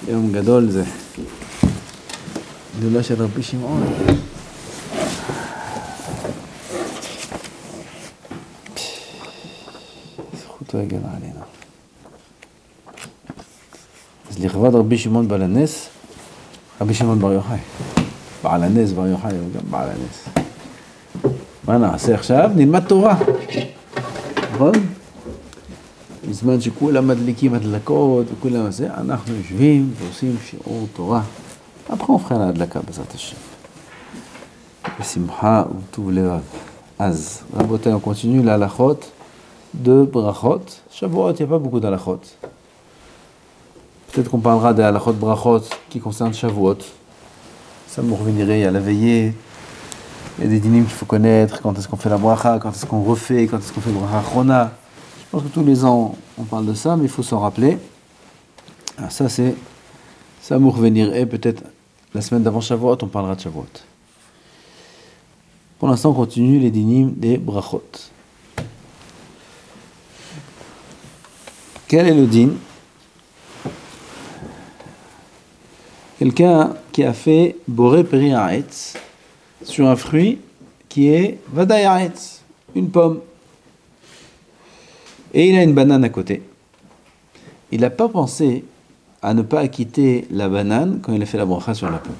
יום גדול זה. גדולה של רבי שמעון. זכותו הגנה עלינו. אז לכבוד רבי שמעון בעל הנס, רבי שמעון בר יוחאי. בעל הנס בר יוחאי הוא גם בעל הנס. מה נעשה עכשיו? נלמד תורה. נכון? בזמן שכולם מדליקים הדלקות וכולם עושה, אנחנו יושבים ועושים שיעור תורה. après on fera ההדלקה בעזרת השם. בשמחה וטוב לבב. אז רבותיי, on continue להלכות de brachot. Shavuot, il n'y a pas beaucoup d'halachot. Peut-être qu'on parlera des halachot brachot qui concernent Shavuot. Ça me reviendrait, il y a la veillée, il y a des dynimes qu'il faut connaître, quand est-ce qu'on fait la bracha, quand est-ce qu'on refait, quand est-ce qu'on fait bracha chrona. Je pense que tous les ans on parle de ça, mais il faut s'en rappeler. Alors ça me reviendrait peut-être la semaine d'avant Shavuot, on parlera de Shavuot. Pour l'instant, on continue les dynimes des brachot. Quel est le din? Quelqu'un qui a fait boré peri haaretz sur un fruit qui est vadaï haaretz, une pomme. Et il a une banane à côté. Il n'a pas pensé à ne pas acquitter la banane quand il a fait la bracha sur la pomme.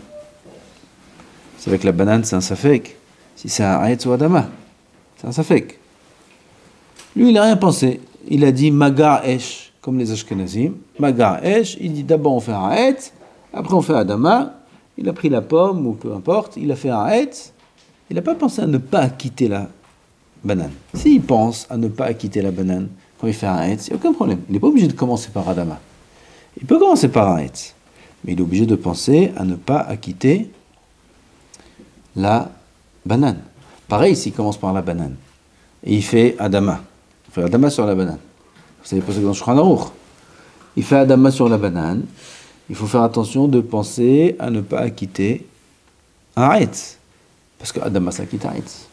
C'est vrai que la banane, c'est un safek. Si c'est un haaretz ou adama, c'est un safek. Lui, il n'a rien pensé. Il a dit magar esh, comme les ashkenazim. Magar esh, il dit d'abord on fait un haaretz, après on fait adama. Il a pris la pomme, ou peu importe, il a fait un haaretz. Il n'a pas pensé à ne pas acquitter la banane. S'il pense à ne pas acquitter la banane quand il fait un haaretz, il n'y a aucun problème. Il n'est pas obligé de commencer par adama. Il peut commencer par un haaretz, mais il est obligé de penser à ne pas acquitter la banane. Pareil s'il commence par la banane et il fait adama. Il fait adama sur la banane. Vous savez pas ça dans Shulchan Aruch. Il fait adama sur la banane. Il faut faire attention de penser à ne pas acquitter un haaretz. Parce que adama ça quitte haaretz.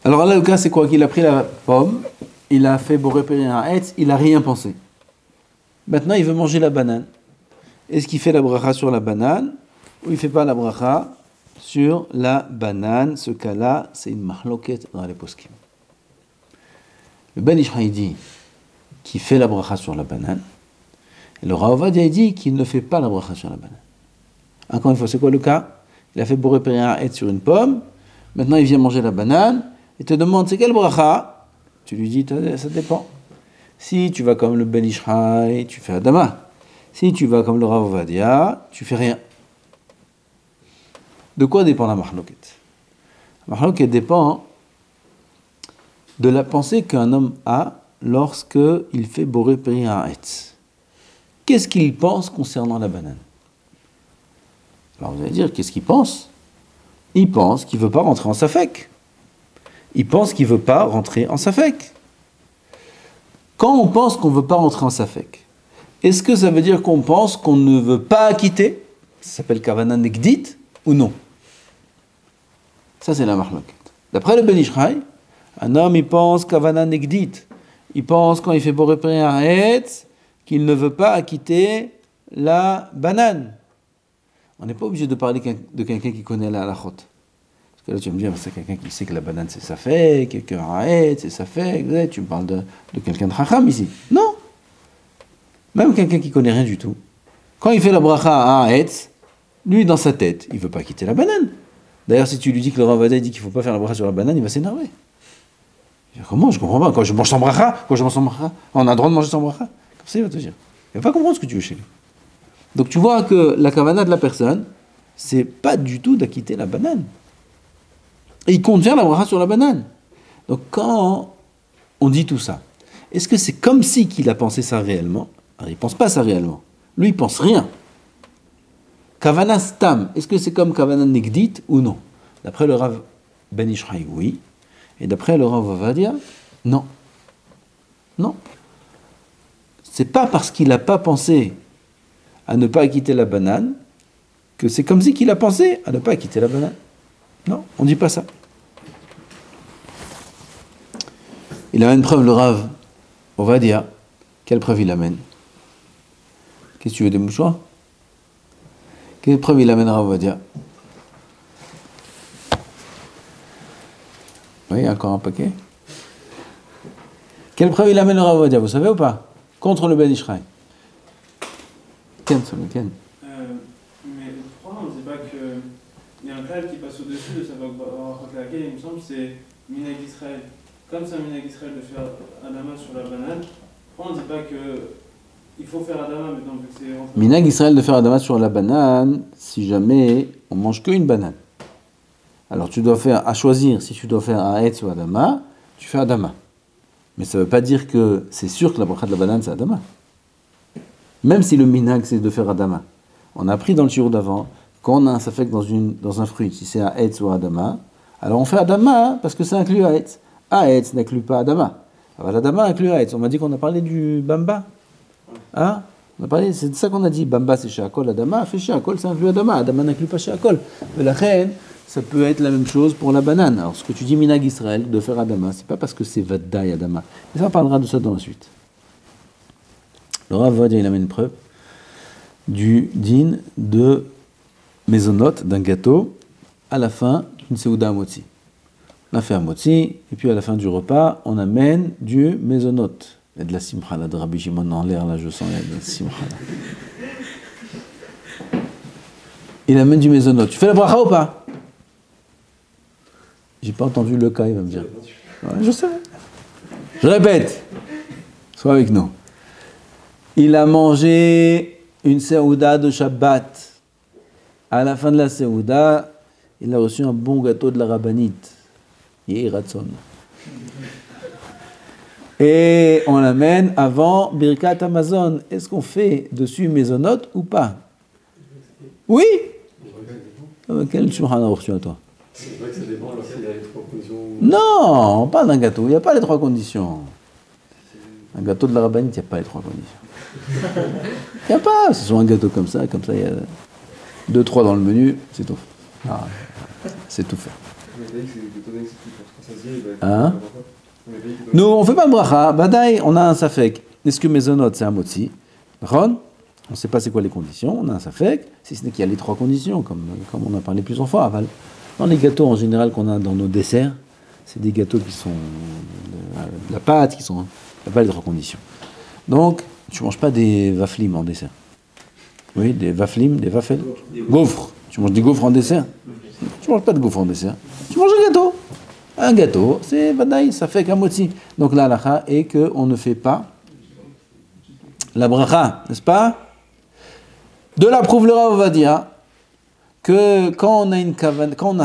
Alors là, le cas, c'est quoi? Qu'il a pris la pomme, il a fait boré peri un haaretz, il n'a rien pensé. Maintenant, il veut manger la banane. Est-ce qu'il fait la bracha sur la banane ou il ne fait pas la bracha sur la banane? Ce cas-là, c'est une mahloket dans les poskim. Le Ben Ish Chai dit qu'il fait la bracha sur la banane, et le Rav Ovadia dit qu'il ne fait pas la bracha sur la banane. Encore une fois, c'est quoi le cas? Il a fait boré peri un haaretz sur une pomme, maintenant il vient manger la banane, il te demande c'est quelle bracha? Tu lui dis ça dépend. Si tu vas comme le Ben Ish Chai, tu fais adama. Si tu vas comme le Rav Ovadia, tu fais rien. De quoi dépend la mahloket? La mahloket dépend de la pensée qu'un homme a lorsque il fait boré peri un haaretz. Qu'est-ce qu'il pense concernant la banane? Alors vous allez dire, qu'est-ce qu'il pense? Il pense qu'il ne veut pas rentrer en safek. Il pense qu'il ne veut pas rentrer en safek. Quand on pense qu'on ne veut pas rentrer en safek, est-ce que ça veut dire qu'on pense qu'on ne veut pas acquitter? Ça s'appelle kavana negdit ou non? Ça c'est la mahloket. D'après le Ben Ish Chai, un homme il pense kavana negdit. Il pense quand il fait boré peri un haaretz qu'il ne veut pas acquitter la banane. On n'est pas obligé de parler de quelqu'un qui connaît la halachot. Parce que là tu vas me dire, c'est quelqu'un qui sait que la banane c'est safek, quelqu'un haaretz c'est safek, tu me parles de quelqu'un de chacham ici. Non. Même quelqu'un qui connaît rien du tout. Quand il fait la bracha à haaretz, lui dans sa tête, il ne veut pas quitter la banane. D'ailleurs, si tu lui dis que le Rav Ovadia dit qu'il ne faut pas faire la bracha sur la banane, il va s'énerver. Comment? Je ne comprends pas. Quand je mange sans bracha, on a le droit de manger sans bracha. Comme ça, il va te dire. Il ne va pas comprendre ce que tu veux chez lui. Donc tu vois que la kavana de la personne, c'est pas du tout d'acquitter la banane. Et il compte faire la bracha sur la banane. Donc quand on dit tout ça, est-ce que c'est comme si qu'il a pensé ça réellement? Alors, il ne pense pas ça réellement. Lui, il ne pense rien. Kavana stam, est-ce que c'est comme kavana negdit ou non? D'après le Rav Ben Ish Chai, oui. Et d'après le Rav Ovadia, non. Non. C'est pas parce qu'il n'a pas pensé à ne pas acquitter la banane que c'est comme si qu'il a pensé à ne pas acquitter la banane. Non, on ne dit pas ça. Il amène preuve le Rav Ovadia. Quelle preuve il amène? Qu'est-ce que tu veux, des mouchoirs? Quelle preuve il amènera, on va dire? Oui, encore un paquet. Quelle preuve il amènera, on va dire, vous savez ou pas? Contre le Ben Ishraï. Ken, Ken. Mais pourquoi on ne dit pas qu'il y a un clal qui passe au-dessus de sa laquelle il me semble c'est Minag Israël. Comme c'est un Minag Israël de faire Adama sur la banane, pourquoi on ne dit pas qu'il faut faire Adama maintenant vu que c'est... Minag Israël de faire Adama sur la banane, si jamais on mange qu'une banane. Alors tu dois faire, à choisir, si tu dois faire un Etz ou Adama, tu fais Adama. Mais ça ne veut pas dire que c'est sûr que la bracha de la banane c'est Adama. Même si le minag c'est de faire Adama. On a appris dans le shiur d'avant, quand on a un safek dans un fruit, si c'est un Etz ou un Adama, alors on fait Adama parce que ça inclut Etz. Etz n'inclut pas Adama. Alors l'Adama inclut Etz. On m'a dit qu'on a parlé du Bamba. Hein? On a parlé, c'est de ça qu'on a dit. Bamba c'est chez Akol, Adama fait chez Akol, ça inclut Adama. Adama n'inclut pas chez Akol. Mais la reine, ça peut être la même chose pour la banane. Alors ce que tu dis minag Israël de faire Adama, c'est pas parce que c'est Vaddaï Adama. Et ça on parlera de ça dans la suite. Le Rav va dire, il amène une preuve du din de mésonote, d'un gâteau, à la fin d'une Seouda à motzi. On a fait un motzi, et puis à la fin du repas, on amène du mésonote. Il y a de la simcha là, de Rabbi Shimon en l'air, là je sens, il y a de la simcha là. Il amène du mésonote. Tu fais la bracha ou pas? J'ai pas entendu le cas, il va me dire. Ouais, je sais. Je répète. Sois avec nous. Il a mangé une Seouda de Shabbat. À la fin de la Seouda, il a reçu un bon gâteau de la rabbinite. Yeh Ratson. Et on l'amène avant Birkat Amazon. Est-ce qu'on fait dessus mésonote ou pas? Oui. Quel shulchan a reçu à toi? C'est vrai que ça dépend alors s'il y a les trois conditions. Non, on parle d'un gâteau. Il n'y a pas les trois conditions. Un gâteau de la rabbinite, il n'y a pas les trois conditions. Il n'y a pas. Ce sont un gâteau comme ça, il y a 2-3 dans le menu, c'est tout. Ah, c'est tout fait. Hein? Nous, on ne fait pas de bracha. Badaï, on a un safek. Est-ce que mésonote, c'est un motzi? On ne sait pas c'est quoi les conditions. On a un safek, si ce n'est qu'il y a les trois conditions, comme on a parlé plusieurs fois. Dans les gâteaux en général qu'on a dans nos desserts, c'est des gâteaux qui sont de la pâte, il n'y a pas les trois conditions. Donc, tu ne manges pas des waflim en dessert. Oui, des waflim, des wafels. Gaufres. Tu manges des gaufres en dessert? Tu ne manges pas de gaufres en dessert. Tu manges un gâteau. Un gâteau, c'est vadaï, ça fait kamotzi. Donc la halakha est qu'on ne fait pas la bracha, n'est-ce pas? De là prouve le Rav Ovadia que quand on a une kavana, quand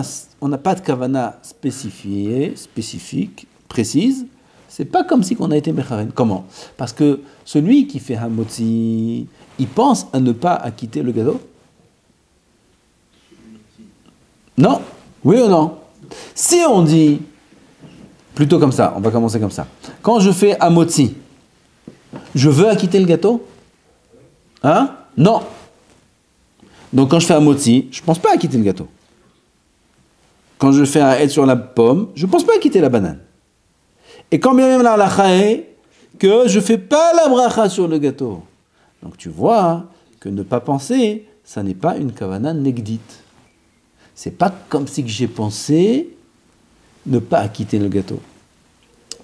on n'a pas de kavana spécifique, précise, c'est pas comme si on a été mecharen. Comment? Parce que celui qui fait hamotzi, il pense à ne pas acquitter le gâteau? Non? Oui ou non? Si on dit, plutôt comme ça, on va commencer comme ça. Quand je fais hamotzi, je veux acquitter le gâteau? Hein? Non. Donc quand je fais hamotzi, je ne pense pas acquitter le gâteau. Quand je fais un aide sur la pomme, je ne pense pas acquitter la banane. Et quand bien même la halakha est que je ne fais pas la bracha sur le gâteau. Donc tu vois que ne pas penser, ça n'est pas une kavana negdite. C'est pas comme si que j'ai pensé ne pas acquitter le gâteau.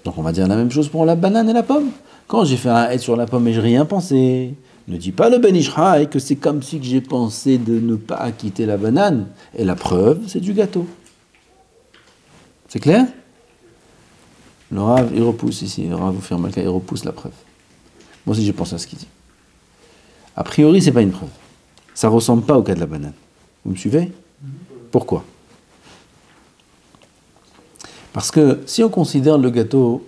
Donc on va dire la même chose pour la banane et la pomme. Quand j'ai fait un aide sur la pomme et je n'ai rien pensé, ne dis pas le Ben Ishraï que c'est comme si que j'ai pensé de ne pas acquitter la banane. Et la preuve, c'est du gâteau. C'est clair? Le Rav, il repousse ici. Le Rav vous fait remarquer, il repousse la preuve. Moi aussi, je pense à ce qu'il dit. A priori, c'est pas une preuve. Ça ne ressemble pas au cas de la banane. Vous me suivez? Pourquoi? Parce que si on considère le gâteau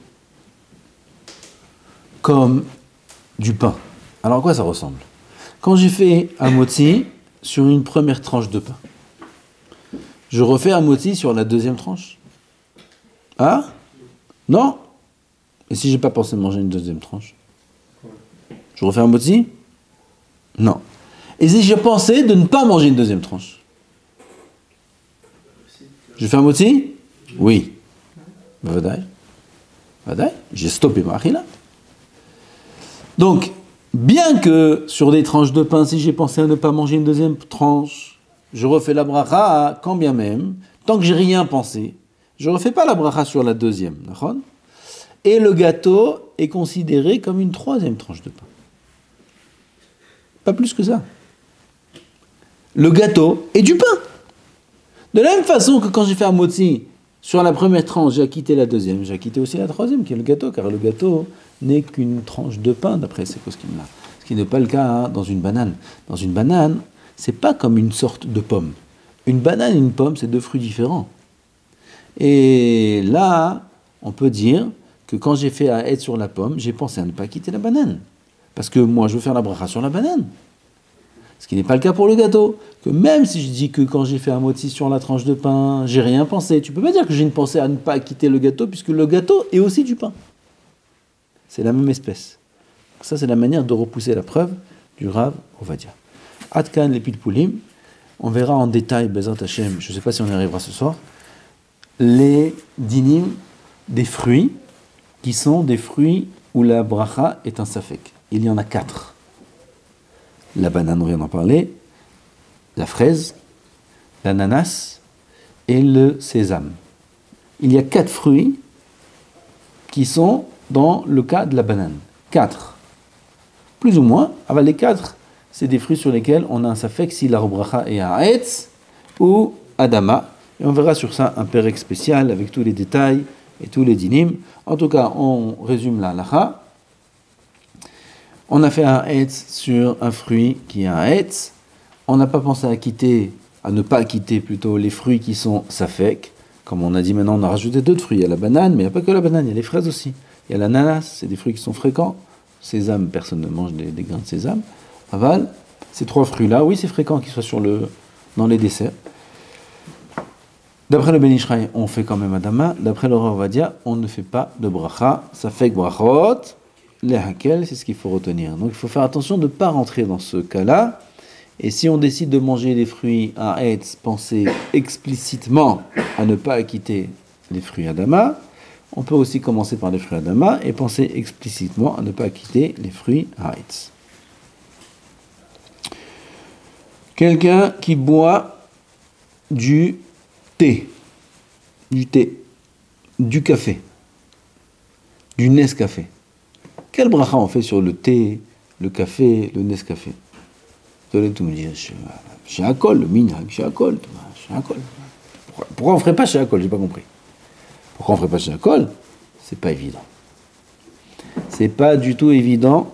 comme du pain, alors à quoi ça ressemble? Quand j'ai fait un motzi sur une première tranche de pain, je refais un motzi sur la deuxième tranche? Ah? Non? Et si j'ai pas pensé manger une deuxième tranche? Je refais un motzi? Non. Et si j'ai pensé de ne pas manger une deuxième tranche? Je fais un motzi? Oui. Vadaï. Vadaï. J'ai stoppé ma achila. Donc, bien que sur des tranches de pain, si j'ai pensé à ne pas manger une deuxième tranche, je refais la bracha quand bien même, tant que j'ai rien pensé, je ne refais pas la bracha sur la deuxième. D'accord ? Et le gâteau est considéré comme une troisième tranche de pain. Pas plus que ça. Le gâteau est du pain. De la même façon que quand j'ai fait un motzi sur la première tranche, j'ai acquitté la deuxième, j'ai acquitté aussi la troisième, qui est le gâteau, car le gâteau n'est qu'une tranche de pain, d'après ces poskim-là. Ce qui n'est pas le cas dans une banane. Dans une banane, c'est pas comme une sorte de pomme. Une banane et une pomme, c'est deux fruits différents. Et là, on peut dire que quand j'ai fait à être sur la pomme, j'ai pensé à ne pas quitter la banane. Parce que moi, je veux faire la bracha sur la banane. Ce qui n'est pas le cas pour le gâteau. Que même si je dis que quand j'ai fait un motzi sur la tranche de pain, j'ai rien pensé. Tu peux pas dire que j'ai une pensée à ne pas quitter le gâteau, puisque le gâteau est aussi du pain. C'est la même espèce. Ça, c'est la manière de repousser la preuve du Rav Ovadia. Adkan les Pilpulim, on verra en détail, Bezat Hashem, je ne sais pas si on y arrivera ce soir, les dinim des fruits qui sont des fruits où la bracha est un safek. Il y en a 4. La banane, on vient d'en parler, la fraise, l'ananas et le sésame. Il y a 4 fruits qui sont dans le cas de la banane. 4. Plus ou moins. Alors les 4, c'est des fruits sur lesquels on a un safek si la bracha est à Haetz ou Adama. Et on verra sur ça un pérec spécial avec tous les détails et tous les dinim. En tout cas, on résume la halacha. On a fait un Haetz sur un fruit qui est un Haetz. On n'a pas pensé à ne pas quitter plutôt les fruits qui sont safek. Comme on a dit maintenant, on a rajouté d'autres fruits. Il y a la banane, mais il n'y a pas que la banane, il y a les fraises aussi. Il y a l'ananas, c'est des fruits qui sont fréquents. Sésame, personne ne mange des grains de sésame. Aval, ces 3 fruits-là, oui, c'est fréquent qu'ils soient dans les desserts. D'après le Ben Ishraï, on fait quand même Adama. D'après le Rav Ovadia, on ne fait pas de bracha. Ça fait que brachot, les hakel, c'est ce qu'il faut retenir. Donc il faut faire attention de ne pas rentrer dans ce cas-là. Et si on décide de manger des fruits à Haetz, pensez explicitement à ne pas acquitter les fruits Adama. On peut aussi commencer par les fruits Adama et penser explicitement à ne pas acquitter les fruits Haetz. Quelqu'un qui boit du thé, du café, du Nescafé. Quel bracha on fait sur le thé, le café, le Nescafé? Vous allez tout me dire, chez Akol, le minhag, chez Akol. Pourquoi on ne ferait pas chez Akol? J'ai pas compris. Pourquoi on ne ferait pas chez Akol? C'est pas évident. C'est pas du tout évident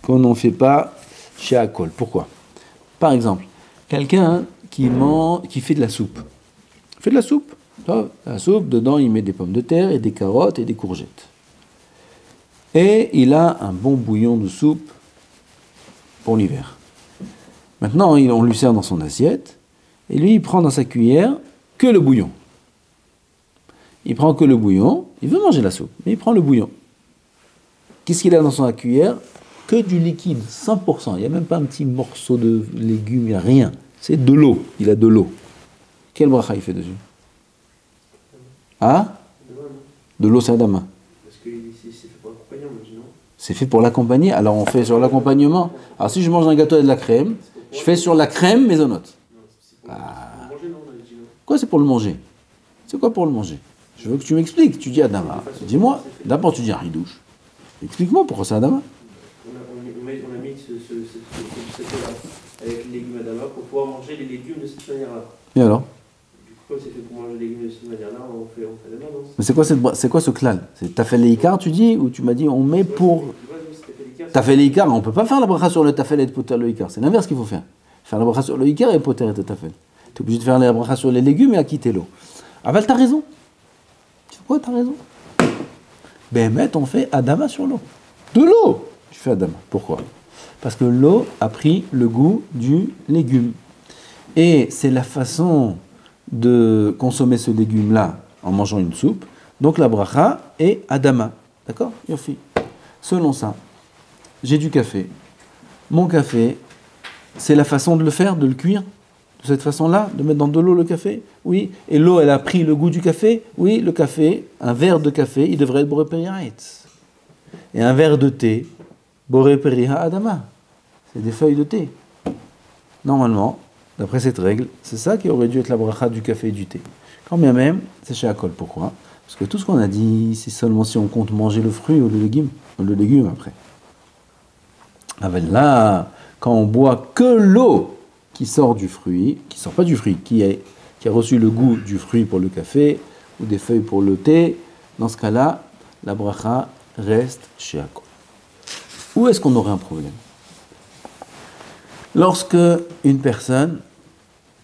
qu'on n'en fait pas chez Akol. Pourquoi? Par exemple, quelqu'un qui fait de la soupe. Il fait de la soupe. La soupe, dedans, il met des pommes de terre et des carottes et des courgettes. Et il a un bon bouillon de soupe pour l'hiver. Maintenant, on lui sert dans son assiette, et lui, il prend dans sa cuillère que le bouillon. Il prend que le bouillon, il veut manger la soupe, mais il prend le bouillon. Qu'est-ce qu'il a dans sa cuillère? Que du liquide, 100%. Il n'y a même pas un petit morceau de légumes, il n'y a rien. C'est de l'eau, il a de l'eau. Quel bracha il fait dessus? Ah? De l'eau, c'est Adama. Parce que c'est fait pour l'accompagner, non? C'est fait pour l'accompagner, alors on fait sur l'accompagnement. Alors si je mange un gâteau avec de la crème, je fais sur la crème maisonnote. Quoi c'est pour le manger? C'est quoi pour le manger? Je veux que tu m'expliques. Tu dis Adama. Dis-moi, d'abord tu dis un ridouche. Explique-moi pourquoi c'est Adama. On a mis cette là avec les légumes Adama pour pouvoir manger les légumes de cette manière-là. Et alors? Du coup, c'est fait pour manger les légumes de cette manière-là, on fait Adama, non? Mais c'est quoi ce klal? T'as fait les ikar, tu dis, ou tu m'as dit on met pour... T'as fait le Icar, on ne peut pas faire la bracha sur le tafel et poter le Icar. C'est l'inverse qu'il faut faire. Faire la bracha sur le Icar et poter et le tafel. Tu es obligé de faire la bracha sur les légumes et à quitter l'eau. Aval, t'as raison. Tu sais quoi, t'as raison. Ben, on fait Adama sur l'eau. De l'eau, tu fais Adama. Pourquoi? Parce que l'eau a pris le goût du légume. Et c'est la façon de consommer ce légume-là en mangeant une soupe. Donc la bracha est Adama. D'accord? Yofi. Selon ça, j'ai du café. Mon café, c'est la façon de le faire, de le cuire, de cette façon-là, de mettre dans de l'eau le café? Oui. Et l'eau, elle a pris le goût du café? Oui. Le café, un verre de café, il devrait être boré périaït. Et un verre de thé, Boré Periha Adama. C'est des feuilles de thé. Normalement, d'après cette règle, c'est ça qui aurait dû être la bracha du café et du thé. Quand bien même, c'est chez Akol. Pourquoi? Parce que tout ce qu'on a dit, c'est seulement si on compte manger le fruit ou le légume après. Avec là, quand on boit que l'eau qui sort du fruit, qui sort pas du fruit, qui a reçu le goût du fruit pour le café ou des feuilles pour le thé, dans ce cas-là, la bracha reste chez Akol. Où est-ce qu'on aurait un problème? Lorsque une personne,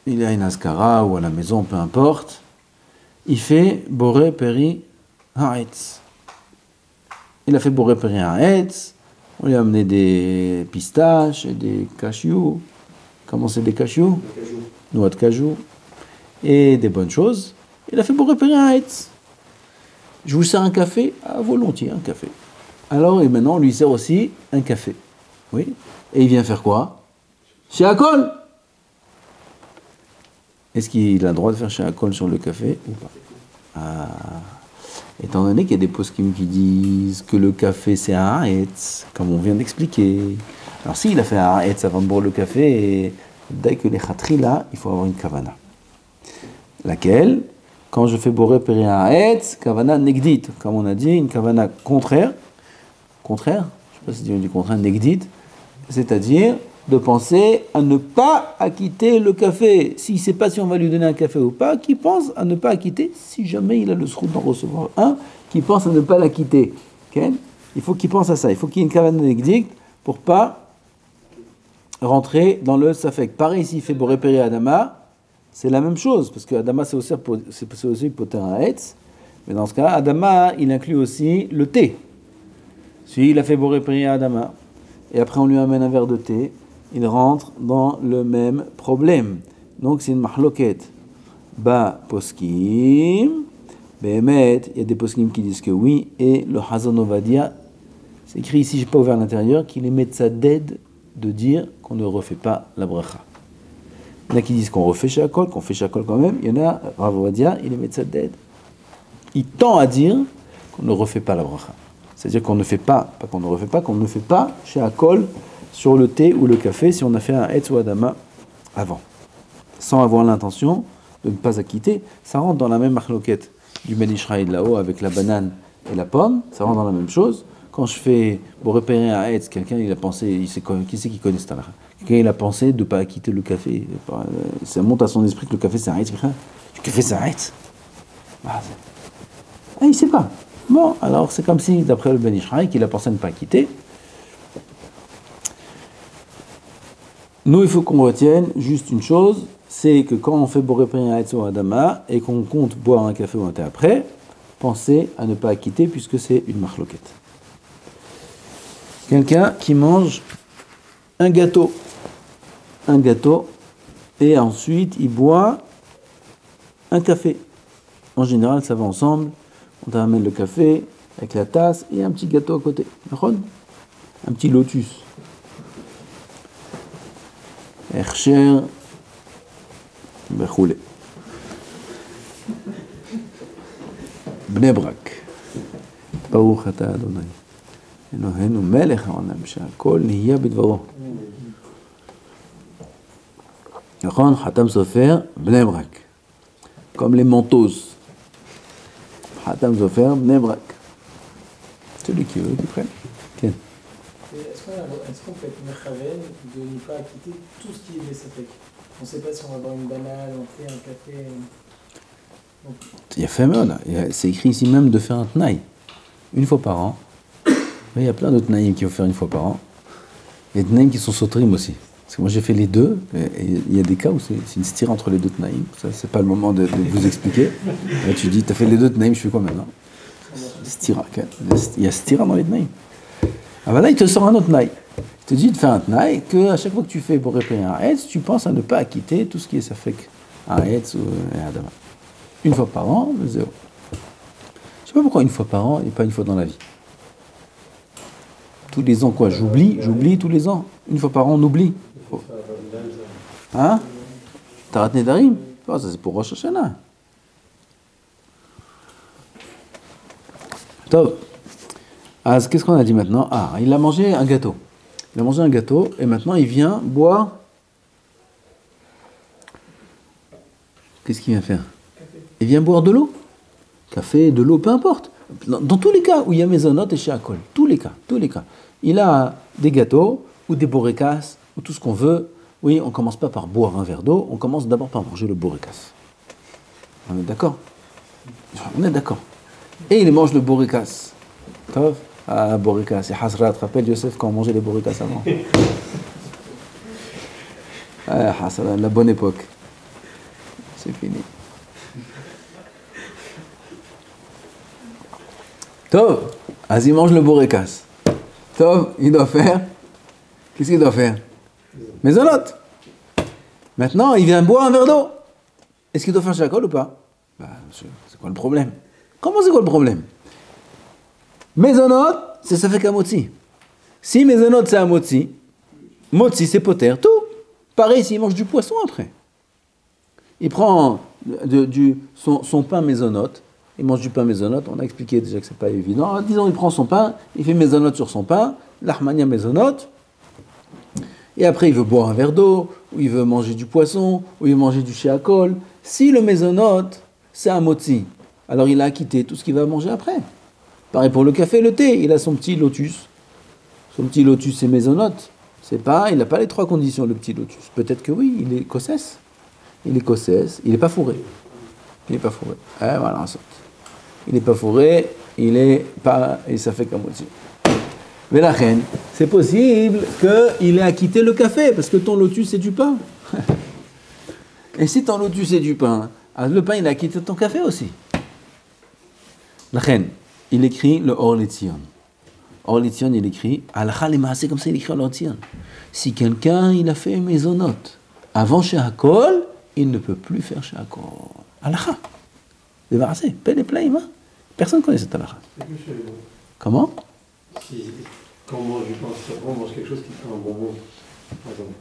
il a une askara ou à la maison, peu importe, il fait boré peri ha'etz. Il a fait boré peri ha'etz, on lui a amené des pistaches et des cashews. Comment c'est des cashews? Noix de cajou. Et des bonnes choses. Il a fait boré peri ha'etz. Je vous sers un café? Ah, volontiers, un café. Alors, et maintenant, on lui sert aussi un café. Oui. Et il vient faire quoi? Chez Akol. Est-ce qu'il a le droit de faire chez Akol sur le café ou pas? Ah. Étant donné qu'il y a des poskim qui disent que le café c'est un ha'etz, comme on vient d'expliquer. Alors s'il a fait un ha'etz avant de boire le café, et dès que les khatri là, il faut avoir une kavana. Laquelle? Quand je fais boré peri un ha'etz, kavana negdit. Comme on a dit, une kavana contraire. Contraire? Je ne sais pas si on dit contraire, negdit. C'est-à-dire de penser à ne pas acquitter le café. S'il ne sait pas si on va lui donner un café ou pas, qu'il pense à ne pas acquitter, si jamais il a le srout d'en recevoir un, qu'il pense à ne pas l'acquitter. Okay? Il faut qu'il pense à ça. Il faut qu'il y ait une kavana negdit pour pas rentrer dans le safek. Pareil, s'il fait boré peri adama, c'est la même chose, parce que adama c'est aussi poter ha'etz, mais dans ce cas, adama, il inclut aussi le thé. S'il a fait boré peri adama, et après on lui amène un verre de thé, il rentre dans le même problème. Donc c'est une mahloket. Ba poskim, behemet, il y a des poskim qui disent que oui, et le Hazon Ovadia, c'est écrit ici, j'ai pas ouvert l'intérieur, qu'il est metzaded de dire qu'on ne refait pas la bracha. Il y en a qui disent qu'on refait chez Akol, qu'on fait chez Akol quand même. Il y en a, Rav Ovadia, il est metzaded. Il tend à dire qu'on ne refait pas la bracha. C'est-à-dire qu'on ne fait pas qu'on ne refait pas, qu'on ne fait pas chez Akol sur le thé ou le café si on a fait un etz ou adama avant, sans avoir l'intention de ne pas acquitter. Ça rentre dans la même marloquette du Ben Ishraï de là-haut avec la banane et la pomme, ça rentre dans la même chose. Quand je fais pour repérer un etz, quelqu'un il a pensé, qui c'est qui connaît cette halakha? Quelqu'un il a pensé de ne pas acquitter le café. Ça monte à son esprit que le café c'est un etz. Le café c'est un etz. Il ne sait pas. Bon, alors c'est comme si, d'après le Ben Ishraï, qu'il a pensé à ne pas quitter. Nous, il faut qu'on retienne juste une chose, c'est que quand on fait boré peri ha'etz ou adama et qu'on compte boire un café ou un thé après, pensez à ne pas quitter puisque c'est une marloquette. Quelqu'un qui mange un gâteau, et ensuite il boit un café. En général, ça va ensemble. On t'amène le café avec la tasse et un petit gâteau à côté. Un petit lotus. Ercher Bechoulé. Bnei Brak. Baruch ata Adonai. Eloheinu melech haolam she'akol nihya bidvaro. נכון? חתם סופר, בני ברק. comme les mentos. Hatam Zofer, Bnei Brak. Celui qui veut, qui prenne. Okay. Est-ce qu'on peut être mechaven de ne pas acquitter tout ce qui est Bessafek? On ne sait pas si on va boire une banane, un thé, un café. Il y a fait mal. C'est écrit ici même de faire un tnaï. Une fois par an. Mais il y a plein d'autres tnaïm qu'il faut faire une fois par an. Il y a des tnaïm qui sont sotrim aussi. Parce que moi j'ai fait les deux, et il y a des cas où c'est une stira entre les deux tnaïm. Ça, c'est pas le moment de vous expliquer. Là, tu dis, t'as fait les deux tnaïm, je fais quoi maintenant? Stira. Il y a stira dans les tnaïm. Ah ben là, il te sort un autre tnaï. Il te dit de faire un tnaï qu'à chaque fois que tu fais pour répéter un haetz, tu penses à ne pas acquitter tout ce qui est safek. Un haetz ou un adama. Une fois par an, le zéro. Je sais pas pourquoi une fois par an et pas une fois dans la vie. Tous les ans, quoi? J'oublie tous les ans. Une fois par an, on oublie. Oh. Hein? Tarat Nedarim? Oh, ça c'est pour Rosh Hashanah. Top. Ah, qu'est-ce qu'on a dit maintenant? Ah, il a mangé un gâteau. Il a mangé un gâteau et maintenant il vient boire. Qu'est-ce qu'il vient faire? Il vient boire de l'eau. Café, de l'eau, peu importe. Dans tous les cas où il y a mésonote et Sheakol, tous les cas. Il a des gâteaux ou des borékas ou tout ce qu'on veut. Oui, on ne commence pas par boire un verre d'eau, on commence d'abord par manger le borékas. On est d'accord? On est d'accord. Et il mange le borékas. Tov? Ah, borékas, c'est Hasra, tu te rappelles Yosef quand on mangeait les borékas avant? Ah, Hasra, la bonne époque. C'est fini. Tov, il mange le borékas. Tov, il doit faire. Qu'est-ce qu'il doit faire? Mésonote. Maintenant, il vient boire un verre d'eau. Est-ce qu'il doit faire Sheakol ou pas? Bah, monsieur, c'est quoi le problème? Comment c'est quoi le problème? Mésonote, c'est ça fait qu'un motzi. Si mésonote c'est un motzi, motzi c'est poter, tout. Pareil s'il mange du poisson après. Il prend son pain mésonote. Il mange du pain mésonote, on a expliqué déjà que c'est pas évident. Disons, il prend son pain, il fait mésonote sur son pain, l'achmania mésonote, et après il veut boire un verre d'eau, ou il veut manger du poisson, ou il veut manger du Sheakol. Si le mésonote, c'est un motzi, alors il a acquitté tout ce qu'il va manger après. Pareil pour le café, le thé, il a son petit lotus. Son petit lotus, c'est mésonote. C'est pas, il n'a pas les trois conditions, le petit lotus. Peut-être que oui, il est kossès. Il n'est pas fourré. Voilà, en sorte. Il n'est pas fourré, et ça fait qu'un moitié. Mais la reine, c'est possible qu'il ait acquitté le café, parce que ton lotus c'est du pain. Et si ton lotus c'est du pain, le pain il a acquitté ton café aussi. La reine, il écrit le Orletzion. Orletzion, il écrit, Alcha les maaseh, comme ça il écrit Orletzion. Si quelqu'un il a fait mésonote avant Sheakol, il ne peut plus faire Sheakol. Alcha. Débarrassé, paix les plaïms. Personne ne connaît cette halakha. Comment? Quand on mange du pain, si on mange quelque chose qui fait un bonbon, par exemple,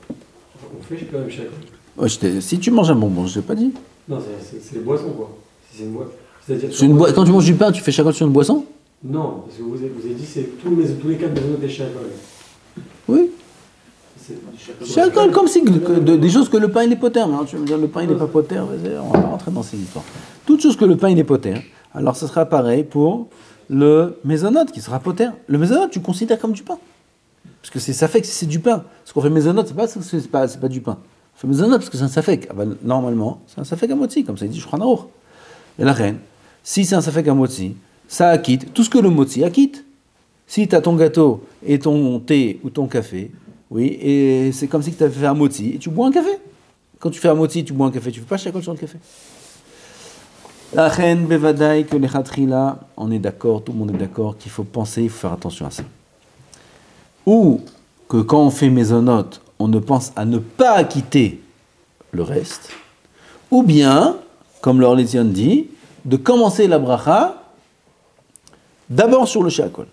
on fait quand même Sheakol. Si tu manges un bonbon, je ne t'ai pas dit. Non, c'est les boissons, quoi. Si c'est une quand tu manges du pain, tu fais Sheakol sur une boisson? Non, parce que vous avez dit c'est tous les cas de mésonote et Sheakol. Oui. Sheakol, comme si des choses que le pain il est poter. Maintenant, tu veux me dire le pain il n'est pas poter, on va pas rentrer dans ces histoires. Toutes choses que le pain il est poter, alors ce sera pareil pour le mésonote qui sera poter. Le mésonote, tu considères comme du pain. Parce que ça fait que c'est du pain. Ce qu'on fait mésonote, c'est pas du pain. On fait mésonote parce que c'est un safek. Normalement, c'est un safek à motzi, comme ça il dit Shulchan Aruch. Et la reine, si c'est un safek à motzi, ça acquitte tout ce que le motzi acquitte. Si tu as ton gâteau et ton thé ou ton café, oui, et c'est comme si tu avais fait un motzi et tu bois un café. Quand tu fais un motzi, tu bois un café, tu ne fais pas Sheakol sur le café. La reine bevadaï que les khatrila, on est d'accord, tout le monde est d'accord qu'il faut penser, il faut faire attention à ça. Ou que quand on fait mésonote, on ne pense à ne pas acquitter le reste. Ou bien, comme l'Orlésian dit, de commencer la bracha d'abord sur le Sheakol.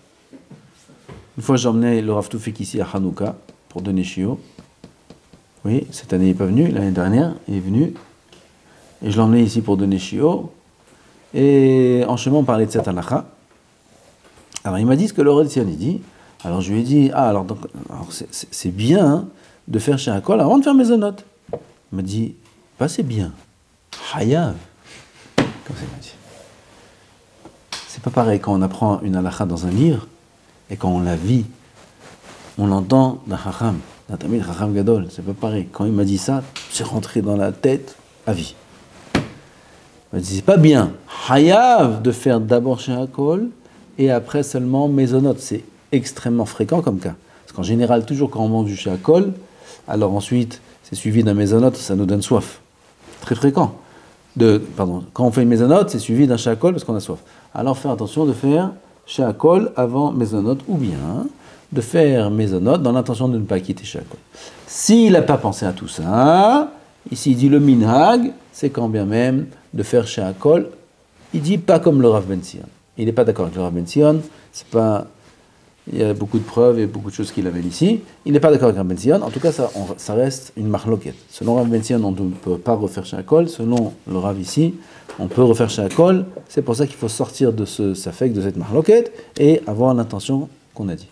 Une fois, j'ai emmené le Rav Toufik ici à Hanouka pour donner Shio. Oui, cette année il n'est pas venu, l'année dernière il est venu. Et je l'ai emmené ici pour donner Shio. Et en chemin, on parlait de cette halakha. Alors il m'a dit ce que le Rav dit. Alors je lui ai dit, alors c'est bien de faire Sheakol avant de faire mésonote. Il m'a dit, pas c'est bien. Hayav. Comme ça il m'a dit. C'est pas pareil quand on apprend une halakha dans un livre et quand on la vit, on l'entend d'un chacham, d'un tamid chacham gadol. C'est pas pareil. Quand il m'a dit ça, c'est rentré dans la tête à vie. Il m'a dit, c'est pas bien. Hayav de faire d'abord Sheakol et après seulement mésonote. C'est extrêmement fréquent comme cas. Parce qu'en général, toujours quand on mange du Sheakol, alors ensuite, c'est suivi d'un mésonote, ça nous donne soif. Très fréquent. Quand on fait une mésonote, c'est suivi d'un Sheakol parce qu'on a soif. Alors, faire attention de faire Sheakol avant mésonote ou bien de faire mésonote dans l'intention de ne pas quitter Sheakol. S'il n'a pas pensé à tout ça, ici il dit le minhag, c'est quand bien même de faire Sheakol. Il dit pas comme le Rav Ben Sion. Il n'est pas d'accord avec le Rav Ben Sion. C'est pas il y a beaucoup de preuves et beaucoup de choses qu'il amène ici. Il n'est pas d'accord avec Rabbi Ben Zion. En tout cas, ça reste une marloquette. Selon Rabbi Ben Zion, on ne peut pas refaire chez Akol. Selon le Rav ici, on peut refaire chez Akol. C'est pour ça qu'il faut sortir de ce safek, de cette marloquette, et avoir l'intention qu'on a dit.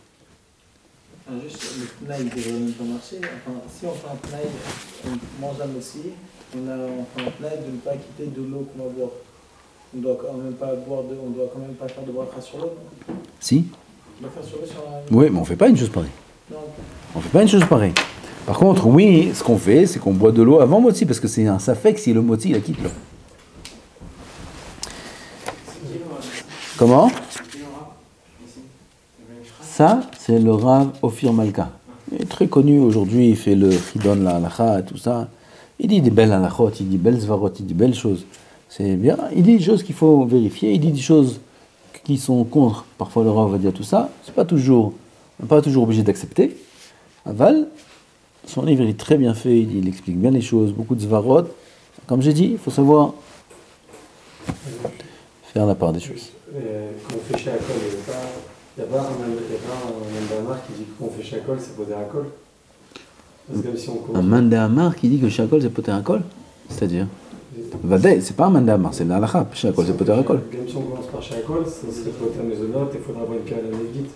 Juste, le tnaï ne devrait même pas marcher. Enfin, si on fait un tnaï, on mange un aussi, on fait un tnaï de ne pas quitter de l'eau qu'on va boire. On doit quand même pas faire de bracha sur l'eau, non? Si. On doit faire sur l'eau sur la... Oui, mais on ne fait pas une chose pareille. Non. On ne fait pas une chose pareille. Par contre, oui, ce qu'on fait, c'est qu'on boit de l'eau avant moti, parce que c'est un safek si le moti, il quitte l'eau. Comment? Ça, c'est le Rav Ophir Malka. Il est très connu aujourd'hui, il fait le Chidon la halacha et tout ça. Il dit des belles halachot, il dit belles zvarot, il dit belles choses. C'est bien. Il dit des choses qu'il faut vérifier, il dit des choses qui sont contre. Parfois le Rav va dire tout ça. On n'est pas toujours obligé d'accepter. Aval, son livre il est très bien fait, il explique bien les choses, beaucoup de zvarot. Comme j'ai dit, il faut savoir faire la part des choses. Quand on fait chez Akol, il n'y a pas un Mandamar qui dit que quand on fait chez Akol, c'est poter Akol. C'est comme si on commence. Un Mandamar qui dit que chez Akol c'est poter Akol? C'est-à-dire Vadei, c'est pas un Mandamar, c'est l'Alacha. Chez Akol c'est poter Akol. Même si on commence par chez Akol, ça serait poter Mezonot, il faudra avoir une carrière Lévite.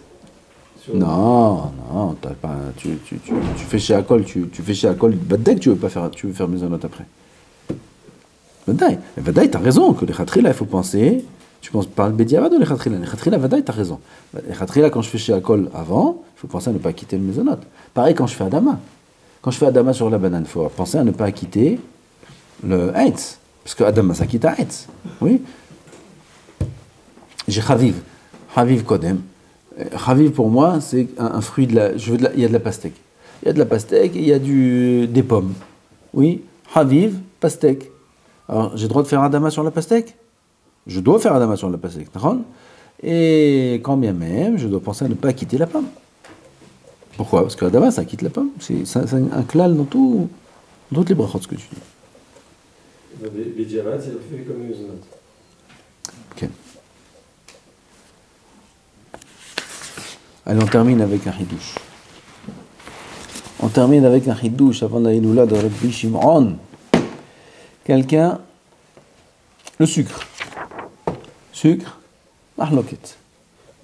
Non, t'as pas, tu fais chez Akol, tu fais chez Akol, Vadei que tu veux faire Mezonot après. Vadei, t'as raison, que les Khatrila, il faut penser. Tu penses par le Bediavad ou les Khatrila? Les Khatrila, Vadai, t'as raison. Les Khatrila, quand je fais chez Akol avant, il faut penser à ne pas quitter le Mezonot. Pareil quand je fais Adama. Quand je fais Adama sur la banane, il faut penser à ne pas quitter le Haïtz. Parce que Adama, ça quitte Haïtz. Oui. J'ai Chaviv. Chaviv Kodem. Chaviv pour moi, c'est un fruit de la. Il y a de la pastèque. Il y a de la pastèque et il y a des pommes. Oui. Chaviv, pastèque. Alors, j'ai le droit de faire Adama sur la pastèque? Je dois faire Adama sur la pastèque. Et quand bien même, je dois penser à ne pas quitter la pomme. Pourquoi? Parce que Adama, ça quitte la pomme. C'est un klal dans toutes les brachot, ce que tu dis. Les diavad, c'est fait comme une zone. Ok. Allez, on termine avec un hidouche. On termine avec un hidouche avant la Iloula de Rabbi Shimon. Quelqu'un, le sucre. Sucre, mahloket.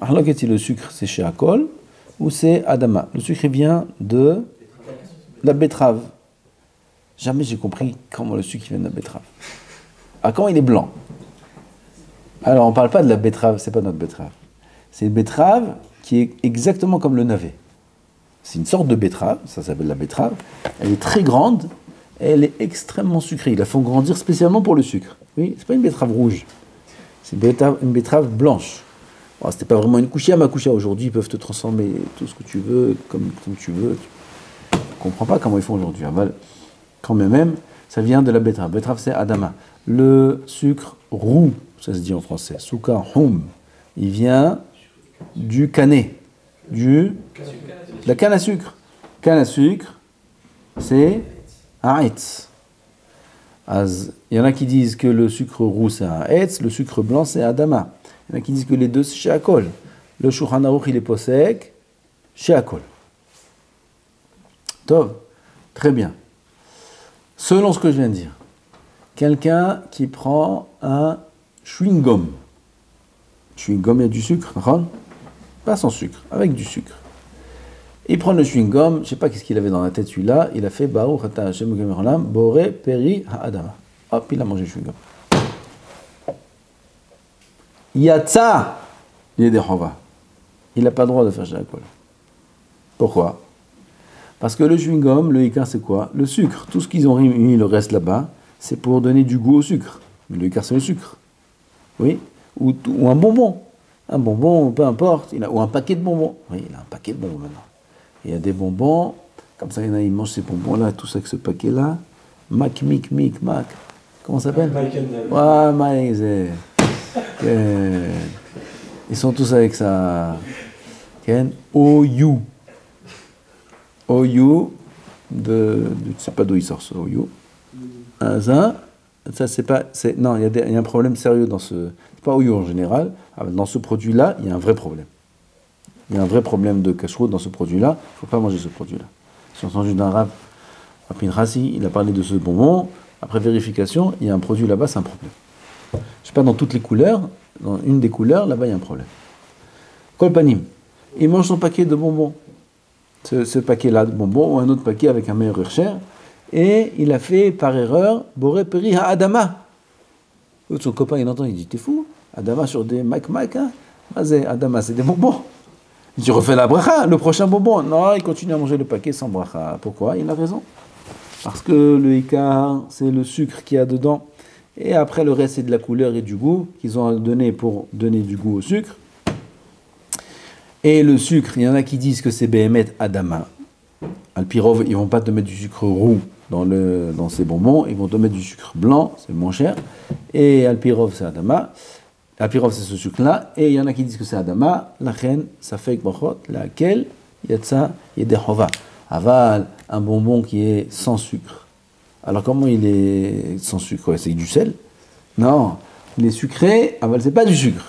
Mahloket, c'est le sucre, c'est chez Akol ou c'est Adama. Le sucre vient de la betterave. Jamais j'ai compris comment le sucre vient de la betterave. Ah, quand il est blanc. Alors, on ne parle pas de la betterave, c'est pas notre betterave. C'est une betterave qui est exactement comme le navet. C'est une sorte de betterave, ça s'appelle la betterave. Elle est très grande, et elle est extrêmement sucrée. Ils la font grandir spécialement pour le sucre. Oui, c'est pas une betterave rouge. C'est une betterave blanche. Bon, c'était pas vraiment une kouchia, ma kouchia. Aujourd'hui, ils peuvent te transformer tout ce que tu veux, comme tu veux. Je ne comprends pas comment ils font aujourd'hui. Quand même, ça vient de la betterave. Betterave, c'est Adama. Le sucre roux, ça se dit en français. Soukar hum. Il vient du canet. De la canne à sucre. Canne à sucre, c'est Haetz. Il y en a qui disent que le sucre roux c'est Haetz, le sucre blanc c'est Adama. Il y en a qui disent que les deux c'est chez Akol. Le Shulchan Aruch il est posek chez Akol. Tov, très bien. Selon ce que je viens de dire, quelqu'un qui prend un chewing-gum. Chewing-gum, il y a du sucre, pas sans sucre, avec du sucre. Il prend le chewing-gum, je ne sais pas qu'est-ce qu'il avait dans la tête celui-là, il a fait Baruch Ata Hashem Gemerolam, Boré Peri Ha'adama. Hop, il a mangé le chewing-gum. Yatsa, Yedechova. Il n'a pas le droit de faire Shakol. Pourquoi? Parce que le chewing-gum, le Icar, c'est quoi? Le sucre. Tout ce qu'ils ont mis le reste là-bas, c'est pour donner du goût au sucre. Mais le Icar, c'est le sucre. Oui? Ou un bonbon. Un bonbon, peu importe. Ou un paquet de bonbons. Oui, il a un paquet de bonbons maintenant. Il y a des bonbons, comme ça, il y en a, ils mangent ces bonbons-là, tout ça avec ce paquet-là. Mac. Comment ça s'appelle? Ouais, Mike, ils sont tous avec ça. OU. OU, je ne sais pas d'où il sort ce OU. Ça, c'est pas. Non, il y a un problème sérieux dans ce. C'est pas OU en général. Dans ce produit-là, il y a un vrai problème. il y a un vrai problème de cacheroute dans ce produit-là, il ne faut pas manger ce produit-là. J'ai entendu d'un rab, Pinchasi, il a parlé de ce bonbon, après vérification, il y a un produit là-bas, c'est un problème. Je ne sais pas, dans toutes les couleurs, dans une des couleurs, là-bas, il y a un problème. Kolpanim, il mange son paquet de bonbons, ce paquet-là de bonbons, ou un autre paquet avec un meilleur cher, et il a fait par erreur, Boré Peri à Adama. Son copain, il entend, il dit, t'es fou? Adama sur des Mike, hein? Vas-y, Adama, c'est des bonbons. Il dit, refais la bracha, le prochain bonbon. Non, il continue à manger le paquet sans bracha. Pourquoi? Il a raison. Parce que le ikar, c'est le sucre qu'il y a dedans. Et après, le reste, c'est de la couleur et du goût qu'ils ont donné pour donner du goût au sucre. Et le sucre, il y en a qui disent que c'est Behemet Adama. Alpirov, ils ne vont pas te mettre du sucre roux dans ces bonbons, ils vont te mettre du sucre blanc, c'est moins cher. Et Alpirov, c'est Adama. Alpirov, c'est ce sucre-là. Et il y en a qui disent que c'est Adama. La reine, ça fait que laquelle Yatsa Yedehova. Aval, un bonbon qui est sans sucre. Alors comment il est sans sucre? Ouais, c'est du sel? Non, il est sucré. Aval, c'est pas du sucre,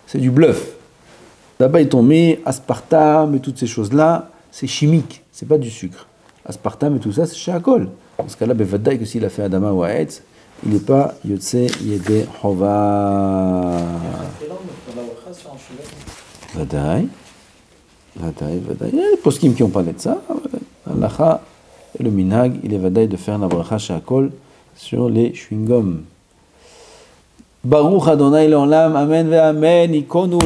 c'est du bluff. Là-bas, ils t'ont mis aspartame et toutes ces choses-là. C'est chimique, c'est pas du sucre. Aspartame et tout ça, c'est chez Akol. Dans ce cas-là, Bevadaï, que s'il a fait Adama ou Aetz, il n'est pas Yotse Yedehova. Vadaï. Il y a les poskim qui ont parlé de ça. L'Acha et le Minag, il est Vadaï de faire la bracha chez Akol sur les chewing-gums. Baruch Adonai Leolam, Amen ve Amen, ikonu